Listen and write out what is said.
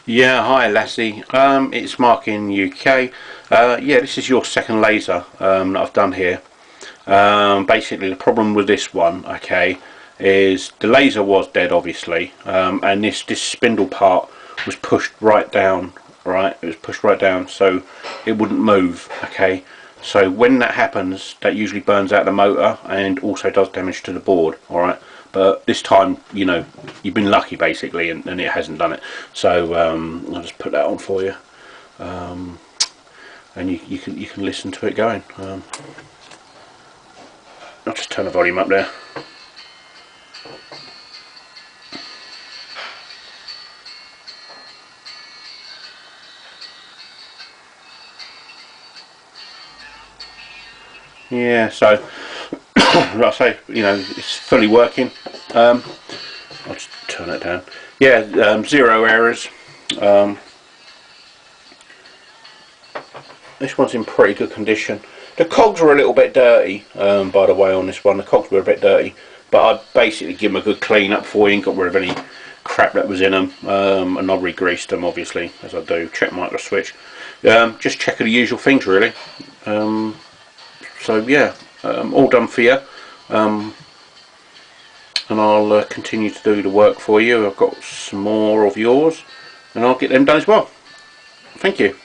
Yeah, hi Lassie. It's Mark in UK. Yeah, this is your second laser that I've done here. Basically, the problem with this one, okay, is the laser was dead, obviously, and this spindle part was pushed right down. Right, it was pushed right down, so it wouldn't move. Okay, so when that happens, that usually burns out the motor and also does damage to the board. All right. But this time, you know, you've been lucky basically, and it hasn't done it. So I'll just put that on for you, and you can listen to it going. I'll just turn the volume up there. Yeah, so like I say, you know, it's fully working. I'll just turn it down. Yeah, zero errors. This one's in pretty good condition. The cogs were a little bit dirty, by the way, on this one. The cogs were a bit dirty, but I basically give them a good clean up for you and got rid of any crap that was in them, and I re-greased them, obviously, as I do. Check micro switch. Just check the usual things, really. So yeah, all done for you. And I'll continue to do the work for you. I've got some more of yours, and I'll get them done as well. Thank you.